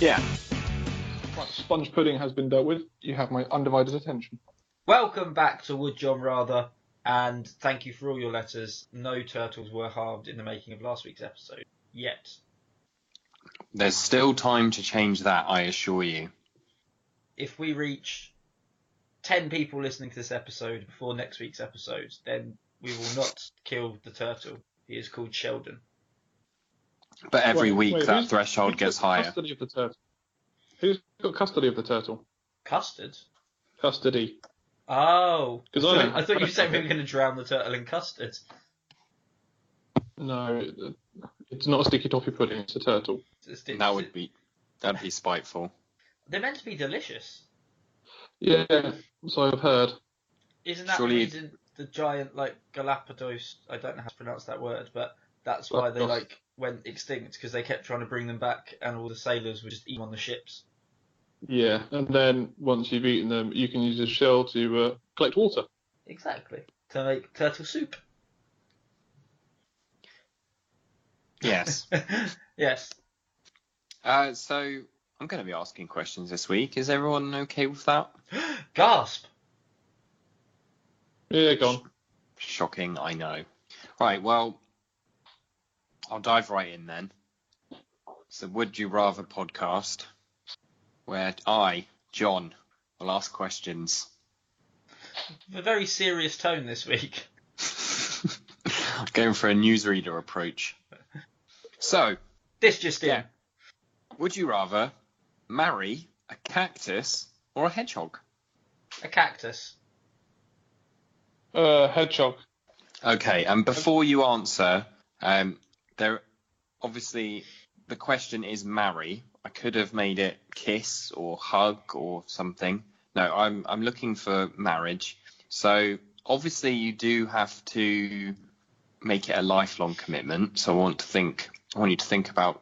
Yeah. Right, sponge pudding has been dealt with. You have my undivided attention. Welcome back to Would John Rather, and thank you for all your letters. No turtles were harmed in the making of last week's episode, yet. There's still time to change that, I assure you. If we reach 10 people listening to this episode before next week's episode, then we will not kill the turtle. He is called Sheldon. But every week that threshold who's gets got higher. Custody of the turtle. Who's got custody of the turtle? Custard? Custody. Oh, I thought you said we were going to drown the turtle in custard. No, it's not a sticky toffee pudding. It's a turtle. That'd be spiteful. They're meant to be delicious. Yeah, so I've heard. Isn't that Surely the reason the giant Galapagos? I don't know how to pronounce that word, but that's why they went extinct, because they kept trying to bring them back, and all the sailors would just eat them on the ships. Yeah, and then once you've eaten them, you can use a shell to collect water. Exactly. To make turtle soup. Yes. Yes. So I'm going to be asking questions this week. Is everyone okay with that? Gasp! Yeah, gone. Shocking, I know. Right, well, I'll dive right in then. It's the Would You Rather podcast, where I, John, will ask questions. A very serious tone this week. Going for a newsreader approach. So, This just in. Yeah. Would you rather marry a cactus or a hedgehog? A cactus. Hedgehog. Okay, and before you answer, there obviously the question is marry. I could have made it kiss or hug or something. No, I'm looking for marriage. So obviously you do have to make it a lifelong commitment. So I want you to think about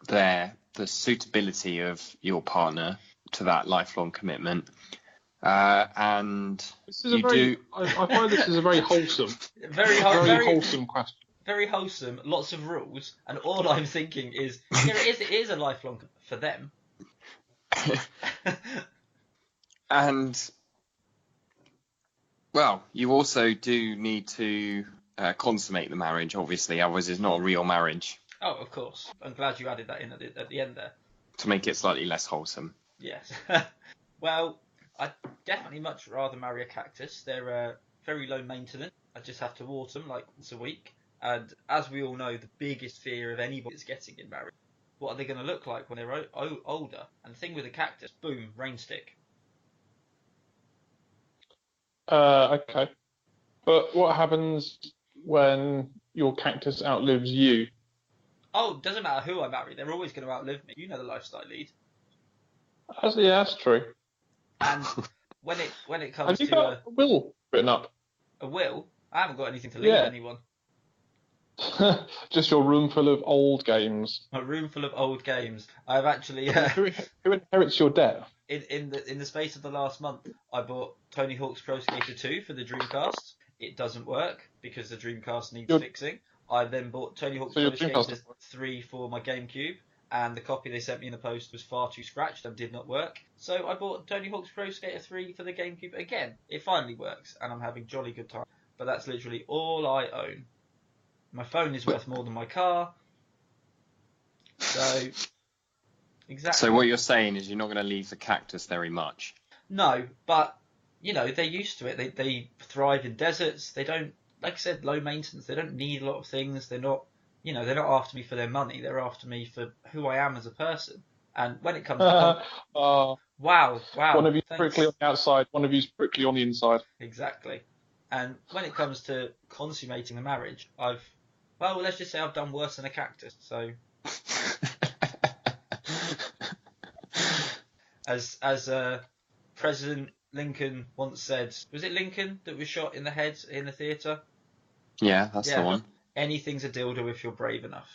the suitability of your partner to that lifelong commitment. And I find this is a very wholesome, Very wholesome question. Very wholesome, lots of rules, and all I'm thinking is, yeah, it is a lifelong for them. And, well, you also do need to consummate the marriage, obviously, otherwise it's not a real marriage. Oh, of course. I'm glad you added that in at the end there. To make it slightly less wholesome. Yes. Well, I'd definitely much rather marry a cactus. They're very low maintenance. I just have to water them like once a week. And as we all know, the biggest fear of anybody that's getting in marriage, what are they going to look like when they're older? And the thing with a cactus, boom, rain stick. Okay. But what happens when your cactus outlives you? Oh, it doesn't matter who I marry. They're always going to outlive me. You know the lifestyle I lead. That's true. And when it comes Have you to got a will written up? a will, I haven't got anything to leave anyone. Just your room full of old games. A room full of old games. I've actually Who inherits your debt? in the space of the last month, I bought Tony Hawk's Pro Skater 2 for the Dreamcast. It doesn't work because the Dreamcast needs fixing. I then bought Tony Hawk's Pro Skater 3 for my GameCube, and the copy they sent me in the post was far too scratched and did not work. So I bought Tony Hawk's Pro Skater 3 for the GameCube again. It finally works, and I'm having jolly good time. But that's literally all I own. My phone is worth more than my car. So, exactly. So what you're saying is you're not going to leave the cactus very much. No, but, you know, they're used to it. They thrive in deserts. They don't, like I said, low maintenance. They don't need a lot of things. They're not, they're not after me for their money. They're after me for who I am as a person. And when it comes to... Wow. One of you's thanks. prickly on the outside, one of you's prickly on the inside. Exactly. And when it comes to consummating the marriage, let's just say I've done worse than a cactus. So, as President Lincoln once said, was it Lincoln that was shot in the head in the theatre? Yeah, that's the one. Anything's a dildo if you're brave enough.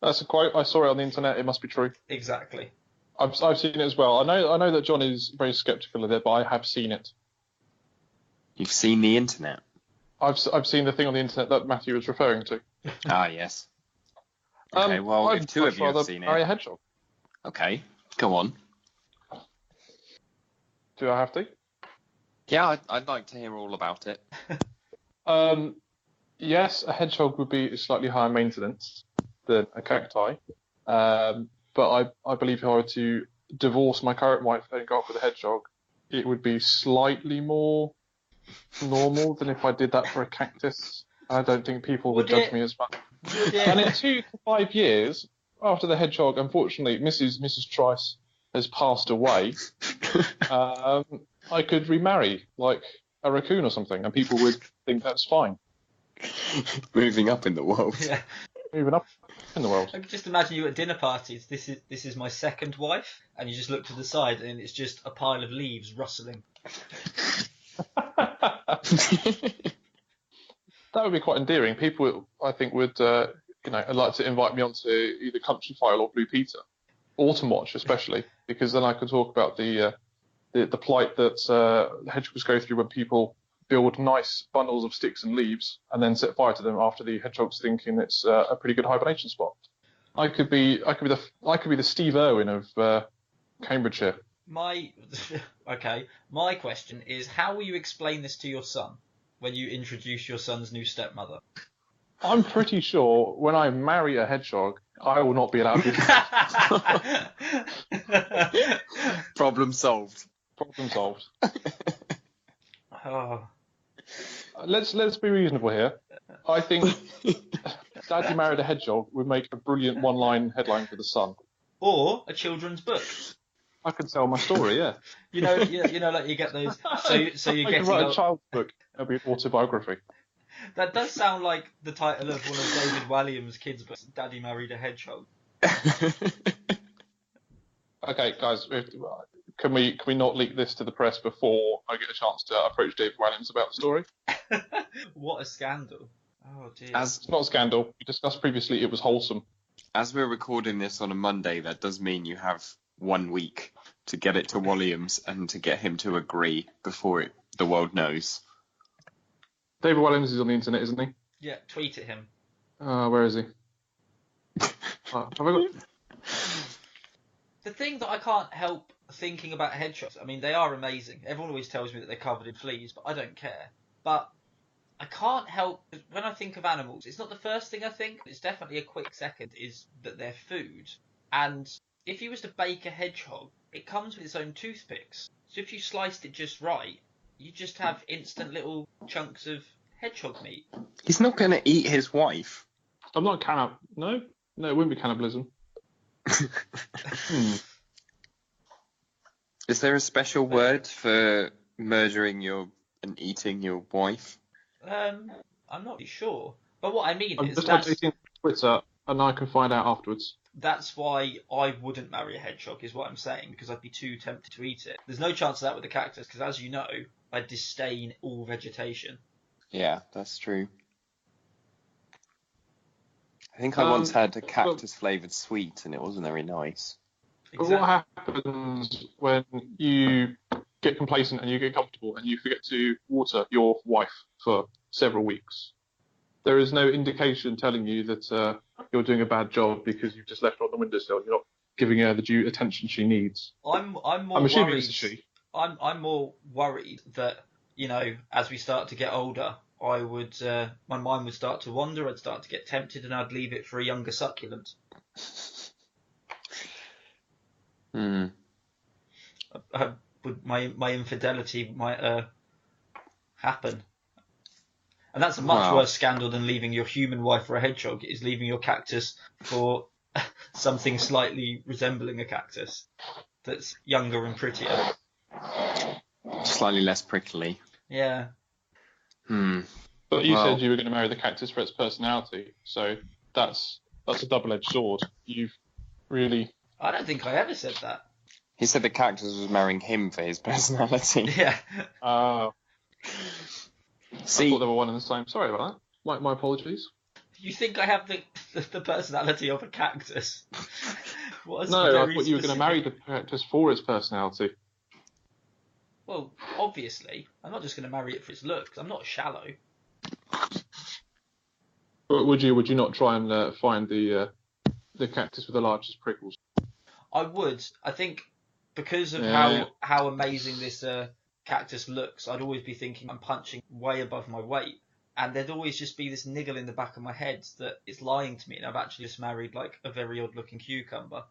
That's a quote. I saw it on the internet. It must be true. Exactly. I've seen it as well. I know that John is very sceptical of it, but I have seen it. You've seen the internet? I've seen the thing on the internet that Matthew was referring to. Ah, yes. Okay, well, if I'd two much of you have rather seen marry it, a hedgehog. okay, go on. Do I have to? Yeah, I'd like to hear all about it. Yes, a hedgehog would be slightly higher maintenance than a cacti. But I believe if I were to divorce my current wife and go off with a hedgehog, it would be slightly more normal than if I did that for a cactus. I don't think people would judge me as much. And in 2 to 5 years, after the hedgehog, unfortunately, Mrs. Trice has passed away, I could remarry, like a raccoon or something, and people would think that's fine. Moving up in the world. Yeah. Moving up in the world. I could just imagine you at dinner parties. This is my second wife, and you just look to the side, and it's just a pile of leaves rustling. That would be quite endearing. People, I think, would like to invite me onto either Country File or Blue Peter, Autumn Watch especially, because then I could talk about the plight that hedgehogs go through when people build nice bundles of sticks and leaves and then set fire to them after the hedgehog's thinking it's a pretty good hibernation spot. I could be the Steve Irwin of Cambridgeshire. My question is, how will you explain this to your son when you introduce your son's new stepmother? I'm pretty sure when I marry a hedgehog, I will not be allowed to. Problem solved. Problem solved. Oh. Let's be reasonable here. I think Daddy Married a Hedgehog would make a brilliant one-line headline for the Sun. Or a children's book. I could tell my story, yeah. You know, like you get those. So you I get could write a child's book. It'll be an autobiography. That does sound like the title of one of David Walliams' kids' books. Daddy Married a Hedgehog. Okay, guys, can we not leak this to the press before I get a chance to approach David Walliams about the story? What a scandal! Oh dear. It's not a scandal. We discussed previously it was wholesome. As we're recording this on a Monday, that does mean you have 1 week to get it to Walliams and to get him to agree before the world knows. David Walliams is on the internet, isn't he? Yeah, tweet at him. Where is he? Have I got... The thing that I can't help thinking about hedgehogs, I mean, they are amazing. Everyone always tells me that they're covered in fleas, but I don't care. But I can't help, when I think of animals, it's not the first thing I think, it's definitely a quick second, is that they're food. And if you was to bake a hedgehog, it comes with its own toothpicks. So if you sliced it just right, you just have instant little chunks of hedgehog meat. He's not going to eat his wife. I'm not No, it wouldn't be cannibalism. Is there a special word for murdering and eating your wife? I'm not really sure. But what I mean I'm is just updating Twitter, and I can find out afterwards. That's why I wouldn't marry a hedgehog, is what I'm saying, because I'd be too tempted to eat it. There's no chance of that with the cactus, because as you know, I disdain all vegetation. Yeah, that's true. I think I once had a cactus-flavoured sweet, and it wasn't very nice. Exactly. But what happens when you get complacent and you get comfortable and you forget to water your wife for several weeks? There is no indication telling you that you're doing a bad job because you've just left her on the windowsill and you're not giving her the due attention she needs. I'm more assuming worried. It's a she. I'm more worried that, as we start to get older, my mind would start to wander, I'd start to get tempted, and I'd leave it for a younger succulent. My infidelity might happen. And that's a much worse scandal than leaving your human wife for a hedgehog, is leaving your cactus for something slightly resembling a cactus that's younger and prettier. Slightly less prickly. Yeah. But you said you were going to marry the cactus for its personality, so that's a double-edged sword. You've really... I don't think I ever said that. He said the cactus was marrying him for his personality. Yeah. See, I thought they were one and the same. Sorry about that. My apologies. You think I have the personality of a cactus? No, I thought you were going to marry the cactus for its personality. Well, obviously. I'm not just going to marry it for its looks. I'm not shallow. But would you not try and find the the cactus with the largest prickles. I would. I think because of Yeah. how amazing this cactus looks, I'd always be thinking I'm punching way above my weight. And there'd always just be this niggle in the back of my head that it's lying to me, and I've actually just married like a very odd looking cucumber.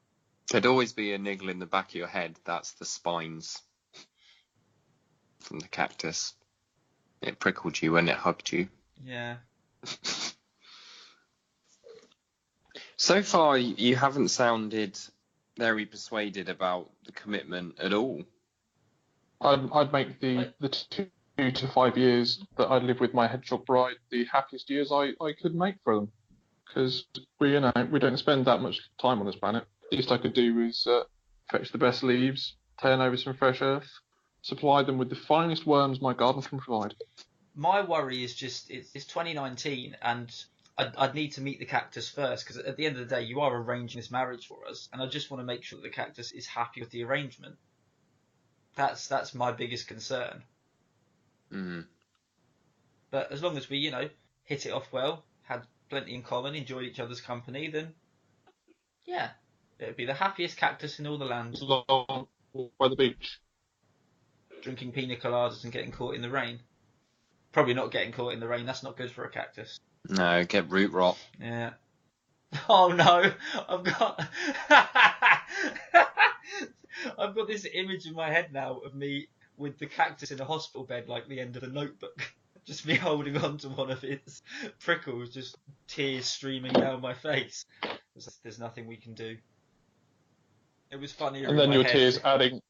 There'd always be a niggle in the back of your head. That's the spines from the cactus. It prickled you when it hugged you. Yeah. So far, you haven't sounded very persuaded about the commitment at all. I'd make the 2 to 5 years that I live with my hedgehog bride the happiest years I could make for them, because we don't spend that much time on this planet. The least I could do is fetch the best leaves, turn over some fresh earth, supply them with the finest worms my garden can provide. My worry is just it's 2019, and I'd need to meet the cactus first, because at the end of the day, you are arranging this marriage for us, and I just want to make sure that the cactus is happy with the arrangement. That's my biggest concern. Mm. But as long as we, hit it off well, had plenty in common, enjoyed each other's company, then yeah, it'd be the happiest cactus in all the land. Long walk by the beach. Drinking pina coladas and getting caught in the rain. Probably not getting caught in the rain. That's not good for a cactus. No, get root rot. Yeah. Oh no, I've got I've got this image in my head now of me with the cactus in a hospital bed, like the end of The Notebook. Just me holding on to one of its prickles, just tears streaming down my face. There's nothing we can do. It was funny. And then your tears adding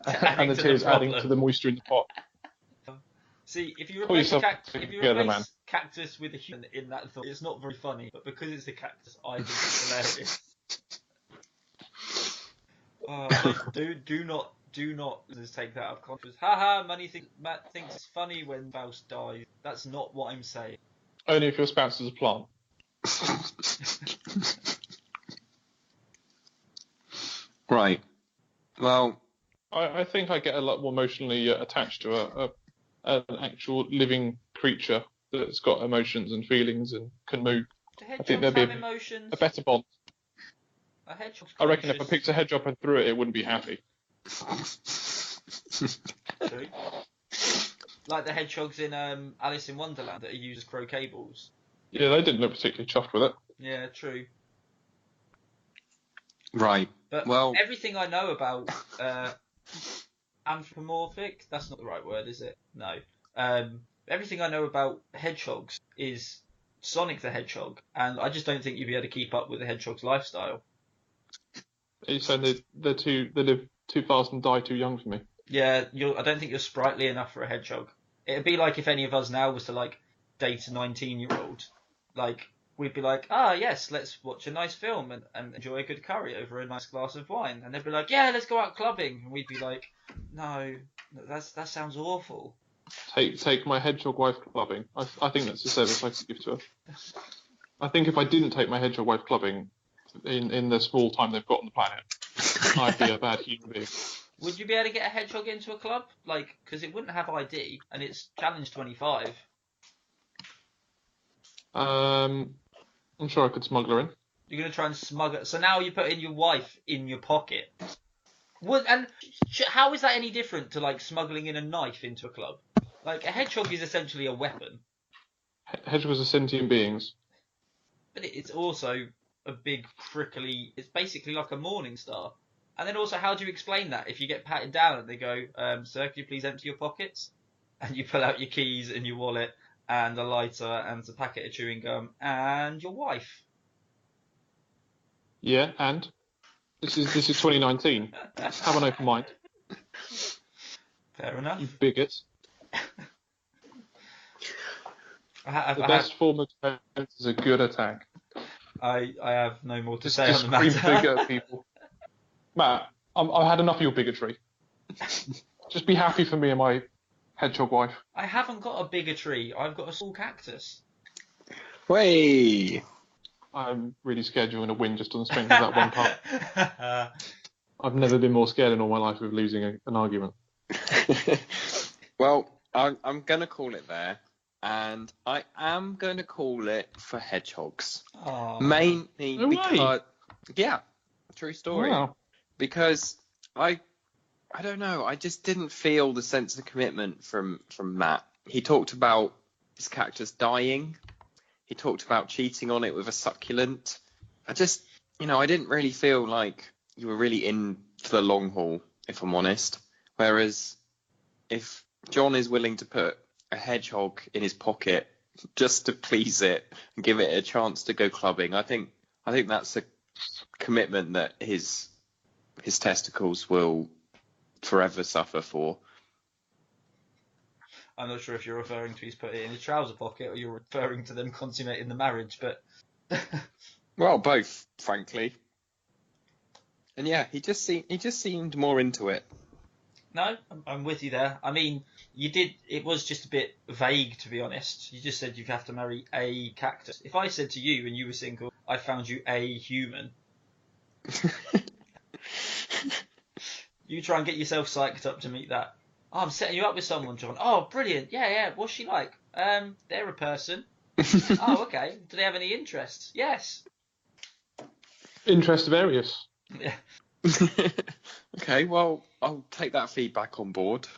and the tears adding to the moisture in the pot. See, if you replace cactus with a human in that thought, it's not very funny. But because it's a cactus, I think it's hilarious. Do not just take that out of context. Haha, Matt thinks it's funny when Faust dies. That's not what I'm saying. Only if your spouse is a plant. Right. Well, I think I get a lot more emotionally attached to an actual living creature that's got emotions and feelings and can move. I think there'd be a better bond. I reckon if I picked a hedgehog and threw it, it wouldn't be happy. True. Like the hedgehogs in Alice in Wonderland that are used as croquet balls. Yeah, they didn't look particularly chuffed with it. Yeah, true. Right. But well, everything I know about anthropomorphic, that's not the right word, is it? No. Everything I know about hedgehogs is Sonic the Hedgehog, and I just don't think you'd be able to keep up with the hedgehog's lifestyle. Are you saying they live too fast and die too young for me? Yeah, I don't think you're sprightly enough for a hedgehog. It'd be like if any of us now was to date a 19-year-old. We'd be like, yes, let's watch a nice film and enjoy a good curry over a nice glass of wine. And they'd be like, yeah, let's go out clubbing. And we'd be like, no, that sounds awful. Take my hedgehog wife clubbing. I think that's the service I could give to her. I think if I didn't take my hedgehog wife clubbing in the small time they've got on the planet, I'd be a bad human being. Would you be able to get a hedgehog into a club? Because it wouldn't have ID, and it's challenge 25. I'm sure I could smuggle her in. You're going to try and smuggle... So now you're putting your wife in your pocket. How is that any different to, smuggling in a knife into a club? A hedgehog is essentially a weapon. Hedgehogs are sentient beings. But it's also a big, prickly... It's basically like a morning star. And then also, how do you explain that? If you get patted down and they go, sir, could you please empty your pockets? And you pull out your keys and your wallet and a lighter and a packet of chewing gum and your wife. Yeah, and? This is 2019. Have an open mind. Fair enough. You bigot. The best form of defense is a good attack. I have no more to say on the matter. Just bigger at people. Matt, I've had enough of your bigotry. Just be happy for me and my hedgehog wife. I haven't got a bigotry. I've got a small cactus. Way. I'm really scared you're going to win just on the strength of that one part. I've never been more scared in all my life of losing an argument. Well, I'm going to call it there. And I am going to call it for hedgehogs. Aww. Mainly Yeah, true story. Wow. Because I don't know. I just didn't feel the sense of commitment from Matt. He talked about his cactus dying. He talked about cheating on it with a succulent. I just, I didn't really feel like you were really in for the long haul, if I'm honest. Whereas if John is willing to put a hedgehog in his pocket just to please it and give it a chance to go clubbing, I think that's a commitment that his testicles will forever suffer for. I'm not sure if you're referring to he's put it in his trouser pocket or you're referring to them consummating the marriage, but Well, both, frankly. And yeah, he just seemed more into it. no, I'm with you there. I mean, it was just a bit vague, to be honest. You just said you have to marry a cactus. If I said to you and you were single, I found you a human. You try and get yourself psyched up to meet that. Oh, I'm setting you up with someone, John. Oh, brilliant. Yeah. What's she like? They're a person. Oh, okay. Do they have any interests? Yes. Interest various. Yeah. Okay, well, I'll take that feedback on board.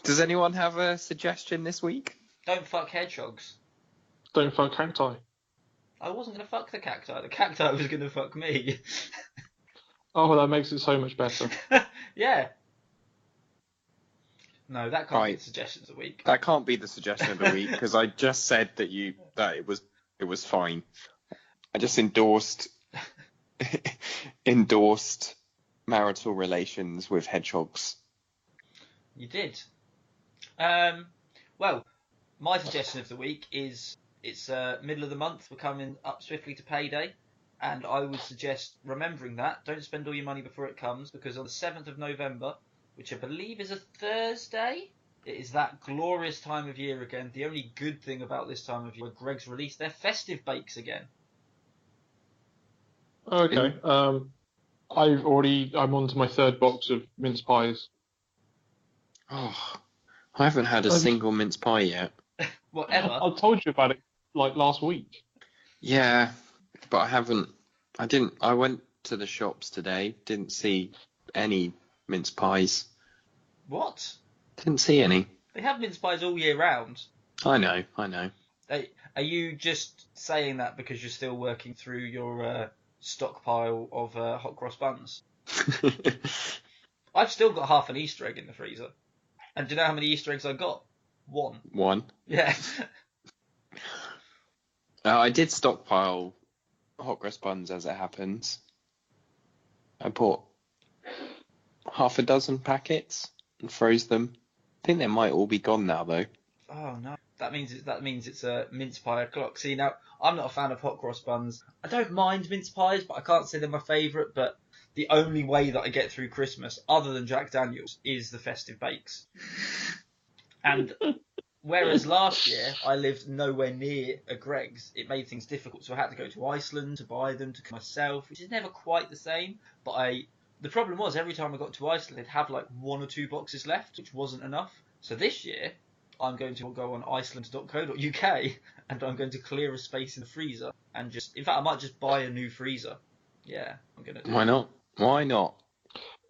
Does anyone have a suggestion this week? Don't fuck hedgehogs. Don't fuck cacti. I wasn't going to fuck the cacti. The cacti was going to fuck me. Oh, well, that makes it so much better. Yeah. No, that can't be the suggestion of the week. That can't be the suggestion of the week because I just said that it was fine. I just endorsed marital relations with hedgehogs. You did. Well, my suggestion of the week is it's middle of the month. We're coming up swiftly to payday. And I would suggest remembering that. Don't spend all your money before it comes, because on the 7th of November, which I believe is a Thursday, it is that glorious time of year again. The only good thing about this time of year, Greg's released their festive bakes again. Okay. I'm on to my third box of mince pies. Oh, I haven't had a single mince pie yet. Whatever. I told you about it like last week. Yeah, but I went to the shops today, didn't see any mince pies. What? Didn't see any. They have mince pies all year round. I know. Are you just saying that because you're still working through your stockpile of hot cross buns? I've still got half an Easter egg in the freezer. And do you know how many Easter eggs I got? One. Yeah. I did stockpile hot cross buns as it happens. I bought half a dozen packets and froze them. I think they might all be gone now though. Oh no. That means it's a mince pie o'clock. See, now I'm not a fan of hot cross buns. I don't mind mince pies, but I can't say they're my favourite. But the only way that I get through Christmas, other than Jack Daniels, is the festive bakes. And whereas last year I lived nowhere near a Greg's, it made things difficult. So I had to go to Iceland to buy them to myself, which is never quite the same. But the problem was every time I got to Iceland, they'd have like 1 or 2 boxes left, which wasn't enough. So this year, I'm going to go on iceland.co.uk and I'm going to clear a space in the freezer and in fact, I might just buy a new freezer. Yeah, I'm going to do it. Why not?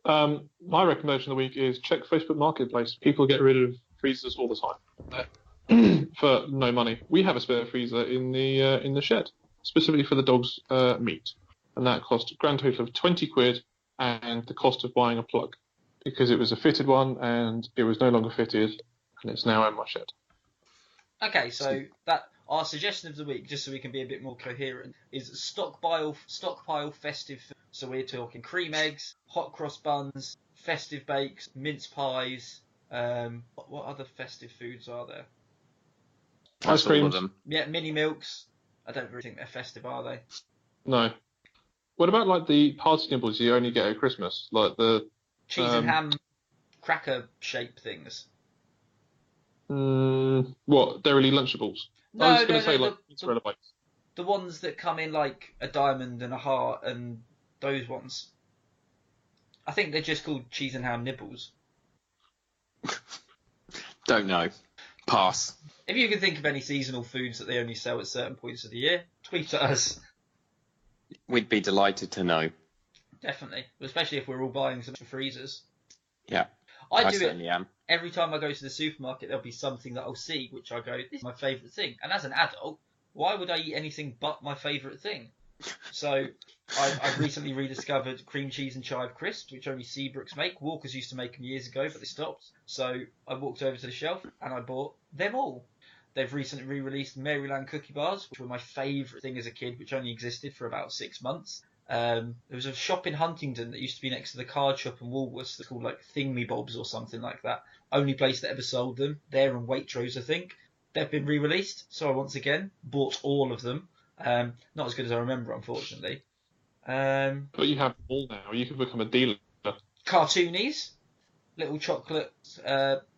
My recommendation of the week is check Facebook Marketplace. People get rid of freezers all the time for no money. We have a spare freezer in the shed, specifically for the dog's meat. And that cost a grand total of 20 quid and the cost of buying a plug. Because it was a fitted one and it was no longer fitted. And it's now in my shed. Okay, so our suggestion of the week, just so we can be a bit more coherent, is stockpile festive food. So we're talking cream eggs, hot cross buns, festive bakes, mince pies. What other festive foods are there? Ice cream. All of them. Yeah, mini milks. I don't really think they're festive, are they? No. What about like the party nibbles you only get at Christmas, like the cheese and ham cracker shaped things? What? They're really Lunchables? No, I was going to say mozzarella bites. The ones that come in like a diamond and a heart and those ones. I think they're just called cheese and ham nibbles. Don't know. Pass. If you can think of any seasonal foods that they only sell at certain points of the year, tweet at us. We'd be delighted to know. Definitely, especially if we're all buying some freezers. Yeah, I do certainly it am. every time I go to the supermarket. There'll be something that I'll see which I go, this is my favourite thing. And as an adult, why would I eat anything but my favourite thing? So I've recently rediscovered cream cheese and chive crisps, which only Seabrooks make. Walkers used to make them years ago, but they stopped. So I walked over to the shelf and I bought them all. They've recently re-released Maryland cookie bars, which were my favourite thing as a kid, which only existed for about 6 months. There was a shop in Huntingdon that used to be next to the card shop in Woolworths that's called like Thingamybobs or something like that. Only place that ever sold them. There in Waitrose, I think. They've been re-released, so I once again bought all of them. Not as good as I remember, unfortunately. But you have them all now. You can become a dealer. Cartoonies, little chocolate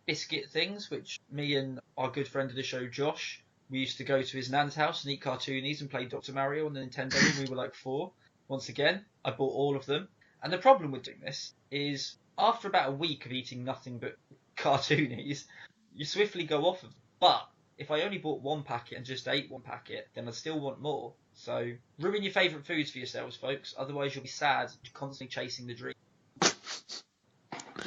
biscuit things, which me and our good friend of the show, Josh, we used to go to his nan's house and eat cartoonies and play Dr. Mario on the Nintendo when we were like 4. Once again, I bought all of them. And the problem with doing this is, after about a week of eating nothing but cartoonies, you swiftly go off of them. But if I only bought one packet and just ate one packet, then I'd still want more. So ruin your favourite foods for yourselves, folks. Otherwise you'll be sad, constantly chasing the dream.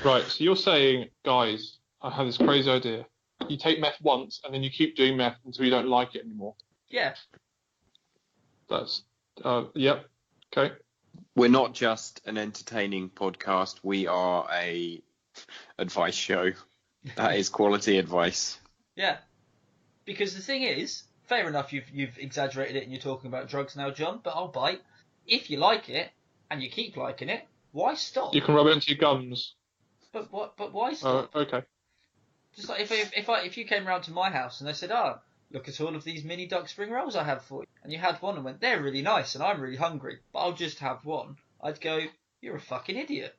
Right, so you're saying, guys, I have this crazy idea. You take meth once, and then you keep doing meth until you don't like it anymore. Yeah. That's, yep, okay. We're not just an entertaining podcast. We are a advice show. That is quality advice. Yeah. Because the thing is, fair enough, you've exaggerated it and you're talking about drugs now, John, but I'll bite. If you like it, and you keep liking it, why stop? You can rub it into your gums. But why stop? Okay. Just like if you came round to my house and I said, look at all of these mini duck spring rolls I have for you, and you had one and went, they're really nice and I'm really hungry, but I'll just have one, I'd go, you're a fucking idiot.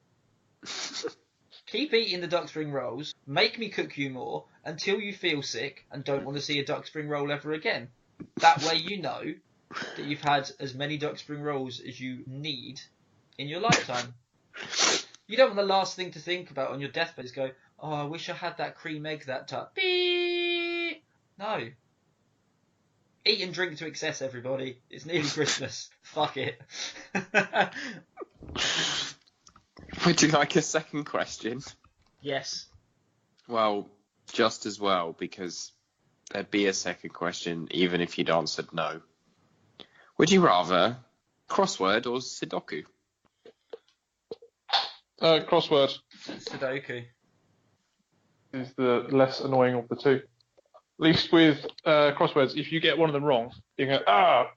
Keep eating the duck spring rolls, make me cook you more until you feel sick and don't want to see a duck spring roll ever again. That way you know that you've had as many duck spring rolls as you need in your lifetime. You don't want the last thing to think about on your deathbed is go, oh, I wish I had that cream egg that time. Beep! No. Eat and drink to excess, everybody. It's nearly Christmas. Fuck it. Would you like a second question? Yes. Well, just as well, because there'd be a second question even if you'd answered no. Would you rather crossword or Sudoku? Crossword Sudoku. is the less annoying of the two. At least with crosswords, if you get one of them wrong, you go,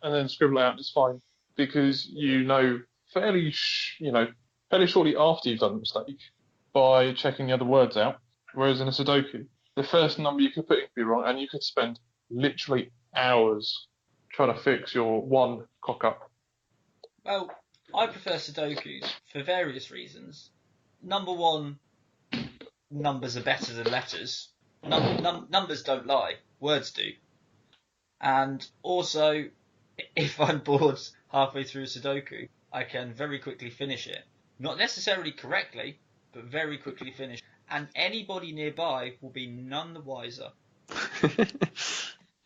and then scribble it out, it's fine. Because you know fairly shortly after you've done the mistake by checking the other words out. Whereas in a Sudoku, the first number you could put in could be wrong, and you could spend literally hours trying to fix your one cock-up. Well, I prefer Sudokus for various reasons. Number one, numbers are better than letters. Numbers don't lie, words do. And also, if I'm bored halfway through a Sudoku, I can very quickly finish it. Not necessarily correctly, but very quickly finish. And anybody nearby will be none the wiser.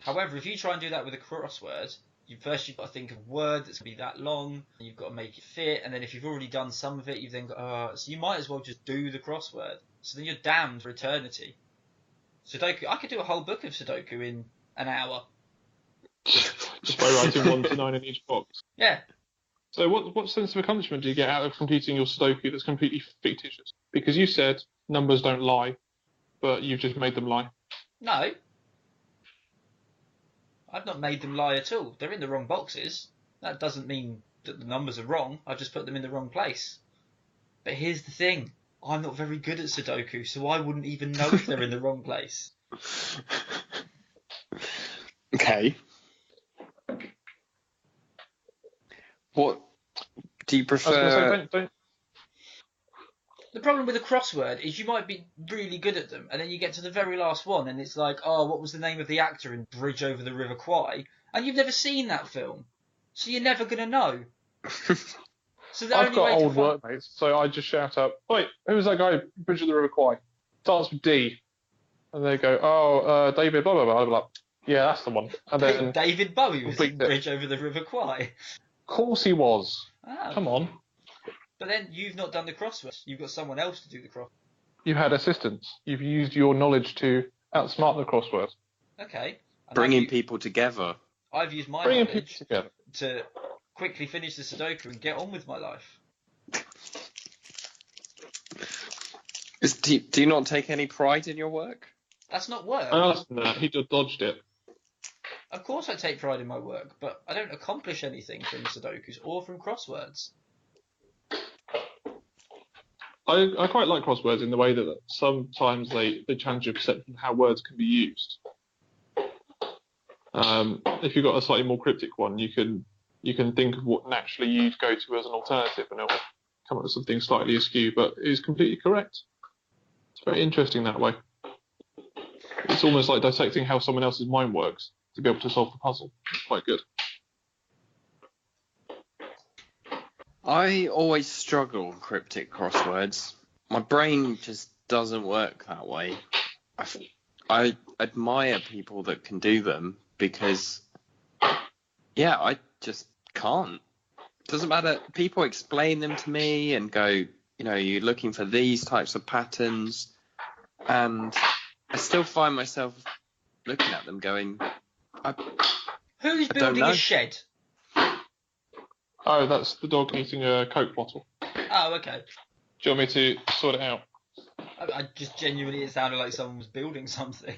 However, if you try and do that with a crossword, you've got to think of a word that's going to be that long, and you've got to make it fit, and then if you've already done some of it, you've then got, so you might as well just do the crossword. So then you're damned for eternity. Sudoku, I could do a whole book of Sudoku in an hour. Just by writing 1 to 9 in each box. Yeah. So what sense of accomplishment do you get out of completing your Sudoku that's completely fictitious? Because you said numbers don't lie, but you've just made them lie. No. I've not made them lie at all. They're in the wrong boxes. That doesn't mean that the numbers are wrong. I've just put them in the wrong place. But here's the thing. I'm not very good at Sudoku, so I wouldn't even know if they're in the wrong place. Okay. What do you prefer? I was going to say, don't. The problem with a crossword is you might be really good at them, and then you get to the very last one, and it's like, what was the name of the actor in Bridge Over the River Kwai? And you've never seen that film, so you're never going to know. So I've got old workmates, so I just shout out, "Wait, who was that guy? Bridge of the River Kwai? Starts with D," and they go, David, blah blah blah. I'm like, yeah, that's the one. And then David Bowie was in it. Bridge Over the River Kwai. course he was. Oh. Come on. But then you've not done the crosswords. You've got someone else to do the cross. You had assistance. You've used your knowledge to outsmart the crossword. Okay. And Bringing people together. I've used my Bringing people knowledge together. to quickly finish the Sudoku and get on with my life. Do you not take any pride in your work? That's not work. I asked him that. He just dodged it. Of course I take pride in my work, but I don't accomplish anything from Sudokus or from crosswords. I quite like crosswords in the way that sometimes they challenge your perception of how words can be used. If you've got a slightly more cryptic one, you can think of what naturally you'd go to as an alternative, and it'll come up with something slightly askew, but it is completely correct. It's very interesting that way. It's almost like dissecting how someone else's mind works to be able to solve the puzzle. It's quite good. I always struggle with cryptic crosswords. My brain just doesn't work that way. I admire people that can do them because, yeah, I just can't. Doesn't matter. People explain them to me and go, you're looking for these types of patterns, and I still find myself looking at them going, Who's building a shed? Oh, that's the dog eating a Coke bottle. Oh, okay. Do you want me to sort it out? I just genuinely, it sounded like someone was building something.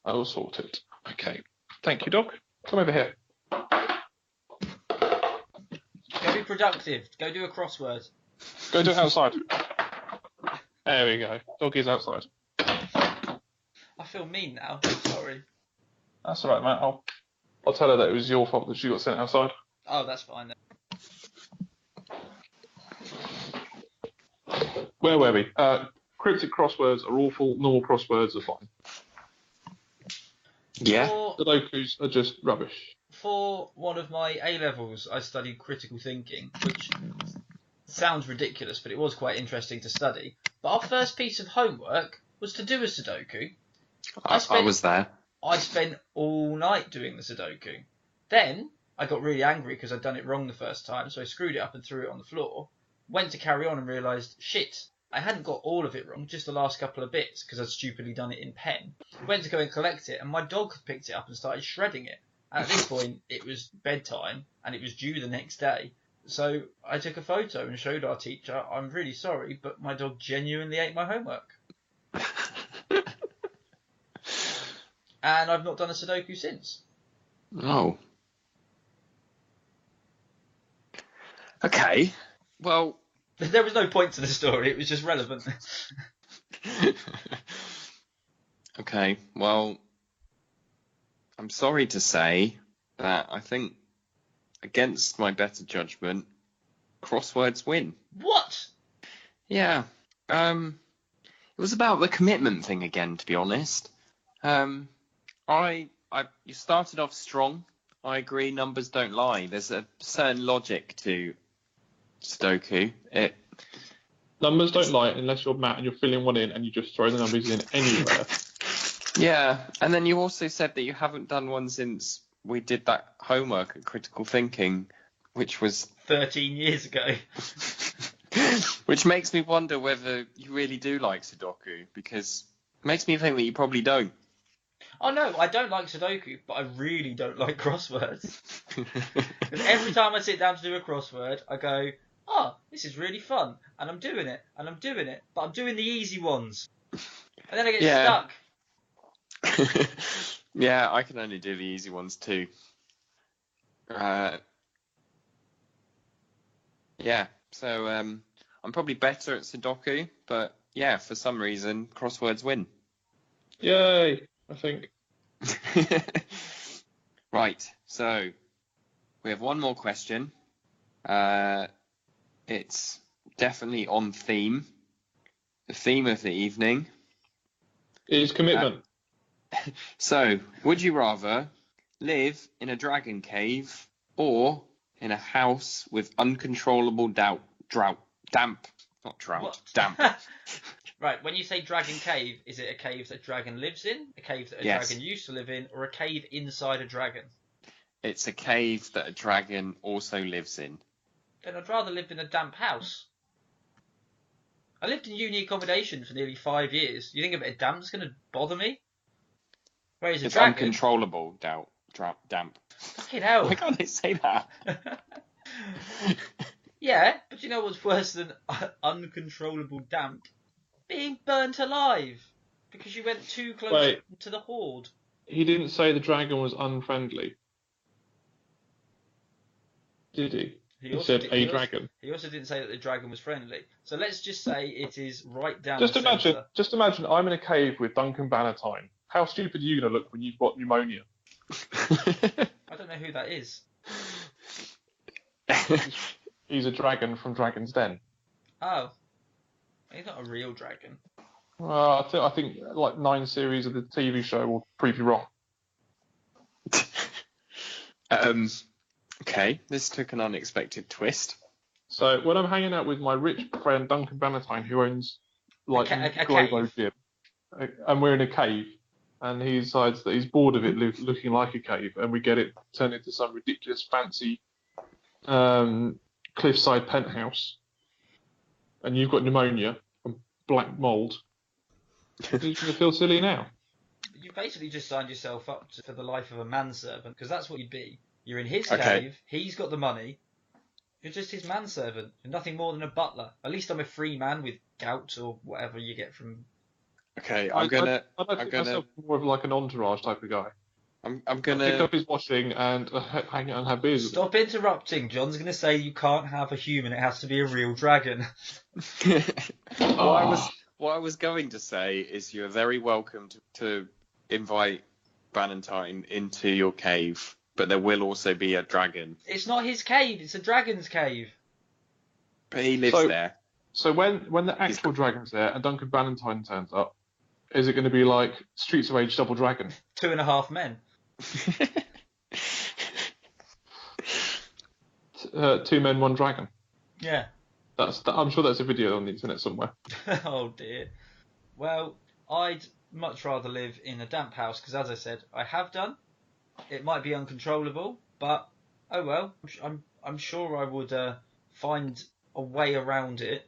I will sort it. Okay. Thank you, dog. Come over here. Go be productive. Go do a crossword. Go do it outside. There we go. Doggy's outside. I feel mean now. I'm sorry. That's all right, Matt. I'll tell her that it was your fault that she got sent outside. Oh, that's fine then. Where were we? Cryptic crosswords are awful. Normal crosswords are fine. Yeah. Sudokus are just rubbish. For one of my A-levels, I studied critical thinking, which sounds ridiculous, but it was quite interesting to study. But our first piece of homework was to do a Sudoku. I was there. I spent all night doing the Sudoku. Then I got really angry because I'd done it wrong the first time, so I screwed it up and threw it on the floor. Went to carry on and realised, shit, I hadn't got all of it wrong, just the last couple of bits, because I'd stupidly done it in pen. Went to go and collect it, and my dog had picked it up and started shredding it. And at this point, it was bedtime, and it was due the next day. So I took a photo and showed our teacher, I'm really sorry, but my dog genuinely ate my homework. And I've not done a Sudoku since. Oh. Okay. Well, there was no point to the story. It was just relevant. Okay. Well, I'm sorry to say that I think, against my better judgment, crosswords win. What? Yeah. It was about the commitment thing again, to be honest. You started off strong. I agree, numbers don't lie. There's a certain logic to Sudoku. Numbers don't lie unless you're Matt and you're filling one in and you just throw the numbers in anywhere. Yeah, and then you also said that you haven't done one since we did that homework at critical thinking, which was 13 years ago. Which makes me wonder whether you really do like Sudoku, because it makes me think that you probably don't. Oh no, I don't like Sudoku, but I really don't like crosswords. Because every time I sit down to do a crossword, I go, oh, this is really fun, and I'm doing it, but I'm doing the easy ones. And then I get stuck. Yeah, I can only do the easy ones too. Yeah, so I'm probably better at Sudoku, but yeah, for some reason, crosswords win. Yay, I think. Right, so we have one more question. It's definitely on theme. The theme of the evening is commitment. So, would you rather live in a dragon cave or in a house with uncontrollable damp? Right, when you say dragon cave, is it a cave that a dragon lives in, a cave that a dragon used to live in, or a cave inside a dragon? It's a cave that a dragon also lives in. Then I'd rather live in a damp house. I lived in uni accommodation for nearly 5 years. You think a bit of damp's going to bother me? Whereas a It's dragon... uncontrollable, damp. Fucking hell. Why can't I say that? Yeah, but you know what's worse than uncontrollable damp? Being burnt alive. Because you went too close to the horde. He didn't say the dragon was unfriendly. Did he? He said a dragon. He also didn't say that the dragon was friendly. So let's just say it is right down Just the imagine, centre. just imagine I'm in a cave with Duncan Bannatyne. How stupid are you going to look when you've got pneumonia? I don't know who that is. He's a dragon from Dragon's Den. Oh. He's not a real dragon. Well, I think like 9 series of the TV show will prove you wrong. Okay, this took an unexpected twist. So when I'm hanging out with my rich friend Duncan Bannatyne, who owns like a Globo cave. Gym, and we're in a cave, and he decides that he's bored of it looking like a cave, and we get it turned into some ridiculous fancy cliffside penthouse, and you've got pneumonia and black mould. You're going to feel silly now. You basically just signed yourself up for the life of a manservant, because that's what you'd be. You're in his Okay. cave, he's got the money, you're just his manservant, you're nothing more than a butler. At least I'm a free man with gout or whatever you get from... Okay, I'd think myself more of like an entourage type of guy. I'm Pick gonna. up his washing and hang out and have beers. Stop interrupting. John's going to say you can't have a human, it has to be a real dragon. What I was going to say is you're very welcome to invite Bannatyne into your cave, but there will also be a dragon. It's not his cave, it's a dragon's cave. But he lives there. So when the actual dragon's there and Duncan Bannatyne turns up, is it going to be like Streets of Rage Double Dragon? 2.5 men. 2 men, 1 dragon. Yeah. I'm sure that's a video on the internet somewhere. Oh dear. Well, I'd much rather live in a damp house because, as I said, I have done. It might be uncontrollable, but oh well. I'm sure I would find a way around it.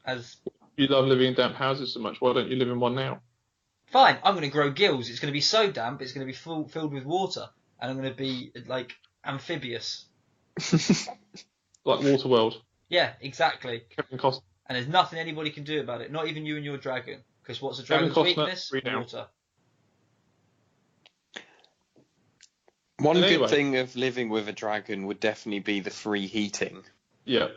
As you love living in damp houses so much, why don't you live in one now? Fine, I'm going to grow gills. It's going to be so damp, it's going to be filled with water, and I'm going to be like amphibious. Like Waterworld. Yeah, exactly. Kevin Costner. And there's nothing anybody can do about it. Not even you and your dragon. Because what's a dragon's weakness? Water. One good thing of living with a dragon would definitely be the free heating. Yeah.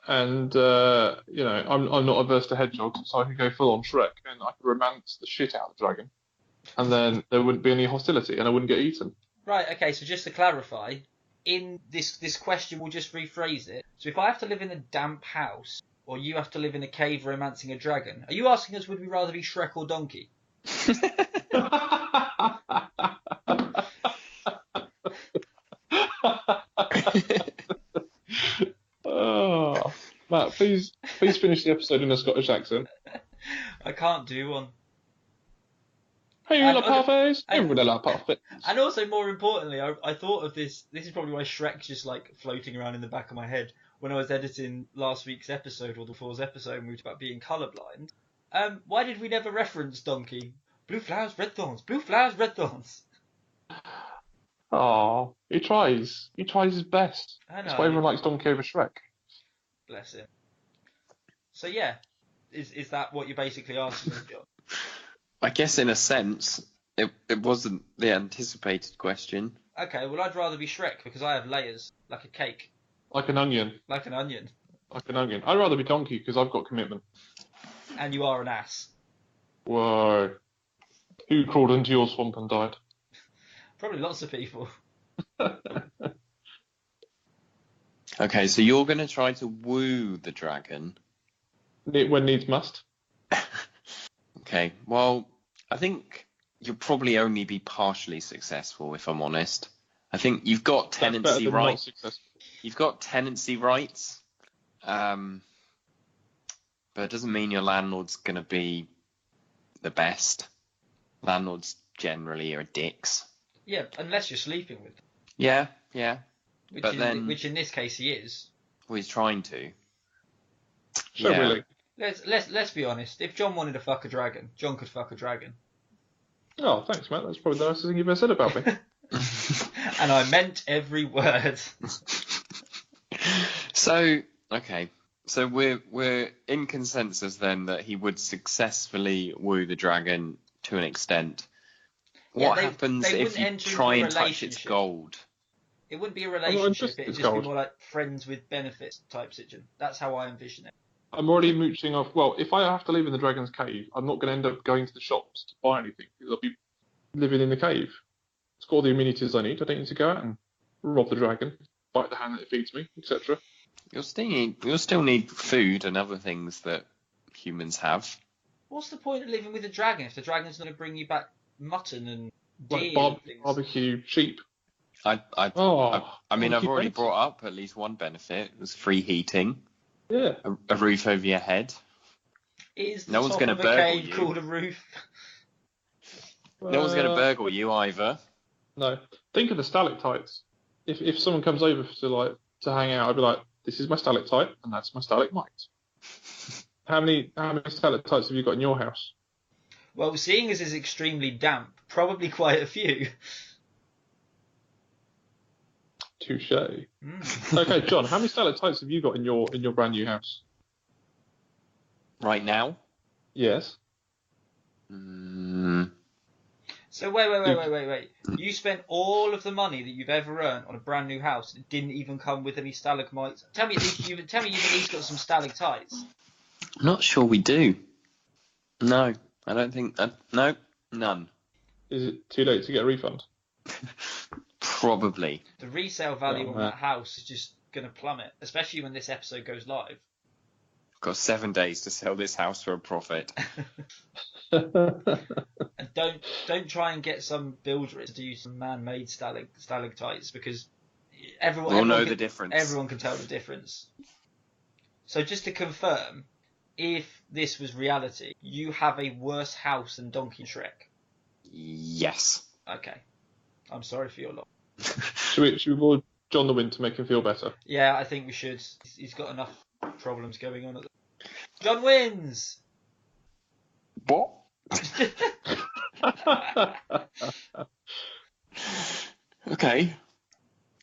And, I'm not averse to hedgehogs, so I could go full on Shrek and I could romance the shit out of the dragon. And then there wouldn't be any hostility and I wouldn't get eaten. Right, okay, so just to clarify, in this question, we'll just rephrase it. So if I have to live in a damp house, or you have to live in a cave romancing a dragon, are you asking us would we rather be Shrek or Donkey? Oh, Matt, please finish the episode in a Scottish accent. I can't do one. Hey, la parfaits! Everybody la parfaits. And also, more importantly, I thought of this. This is probably why Shrek's just like floating around in the back of my head. When I was editing last week's episode, or the Four's episode, and we talked about being colourblind. Why did we never reference Donkey? Blue flowers, red thorns. Blue flowers, red thorns. Oh, he tries. He tries his best. I know. That's why everyone likes Donkey over Shrek. Bless him. So yeah, is that what you're basically asking, John? I guess in a sense, it wasn't the anticipated question. Okay, well I'd rather be Shrek because I have layers, like a cake. Like an onion. Like an onion. Like an onion. I'd rather be Donkey because I've got commitment. And you are an ass. Whoa. Who crawled into your swamp and died? Probably lots of people. Okay, so you're going to try to woo the dragon. When needs must. Okay, well, I think you'll probably only be partially successful, if I'm honest. I think you've got tenancy rights. You've got tenancy rights, but it doesn't mean your landlord's going to be the best. Landlords generally are dicks. Yeah, unless you're sleeping with them. Yeah. Which in this case he is. Well, he's trying to. So willing. Let's be honest. If John wanted to fuck a dragon, John could fuck a dragon. Oh, thanks, Matt. That's probably the nicest thing you've ever said about me. And I meant every word. So, okay. So we're in consensus then that he would successfully woo the dragon to an extent. What happens if you try and touch its gold? It wouldn't be a relationship. It'd just be more like friends with benefits type situation. That's how I envision it. I'm already mooching off. Well, if I have to live in the dragon's cave, I'm not going to end up going to the shops to buy anything because I'll be living in the cave. It's got all the amenities I need. I don't need to go out and rob the dragon, bite the hand that it feeds me, etc. You'll still need food and other things that humans have. What's the point of living with a dragon if the dragon's going to bring you back mutton and deer like and barbecue sheep? I mean, I've already brought up at least one benefit. It was free heating. Yeah. A roof over your head. Is the no one's top going to of a burgle cave you. called a roof? No one's going to burgle you either. No. Think of the stalactites. If someone comes over to hang out, I'd be like, this is my stalactite and that's my stalagmite. How many stalactites have you got in your house? Well, seeing as it's extremely damp, probably quite a few. Touche. Okay, John, how many stalactites have you got in your brand new house? Right now? Yes. So wait. You spent all of the money that you've ever earned on a brand new house. It didn't even come with any stalagmites. Tell me you've at least got some stalactites. I'm not sure we do. No, I don't think. No, none. Is it too late to get a refund? Probably. The resale value on that house is just going to plummet, especially when this episode goes live. I've got 7 days to sell this house for a profit. And don't try and get some builder to do some man-made stalactites because everyone know the difference. Everyone can tell the difference. So just to confirm, if this was reality, you have a worse house than Donkey Shrek. Yes. Okay. I'm sorry for your loss. Should we reward John the Win to make him feel better? Yeah, I think we should. He's got enough problems going on. John wins! What? Okay.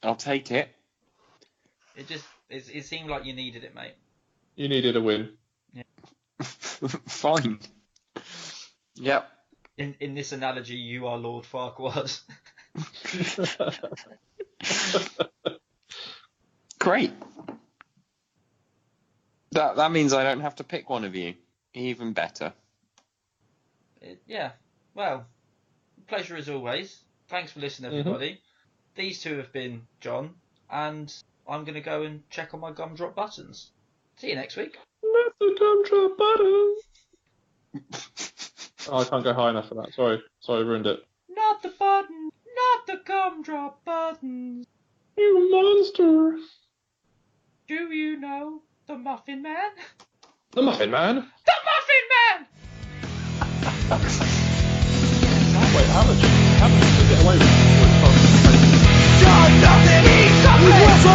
I'll take it. It seemed like you needed it, mate. You needed a win. Yeah. Fine. Yep. In this analogy, you are Lord Farquaad. Great. That means I don't have to pick one of you. Even better. Yeah. Well, pleasure as always. Thanks for listening, everybody. Mm-hmm. These two have been John, and I'm going to go and check on my gumdrop buttons. See you next week. Not the gumdrop buttons. Oh, I can't go high enough for that. Sorry, ruined it. Not the button, not the gumdrop buttons. You monster. Do you know the Muffin Man? The Muffin Man? The Muffin Man! Wait, how much did you get away with? John doesn't eat something!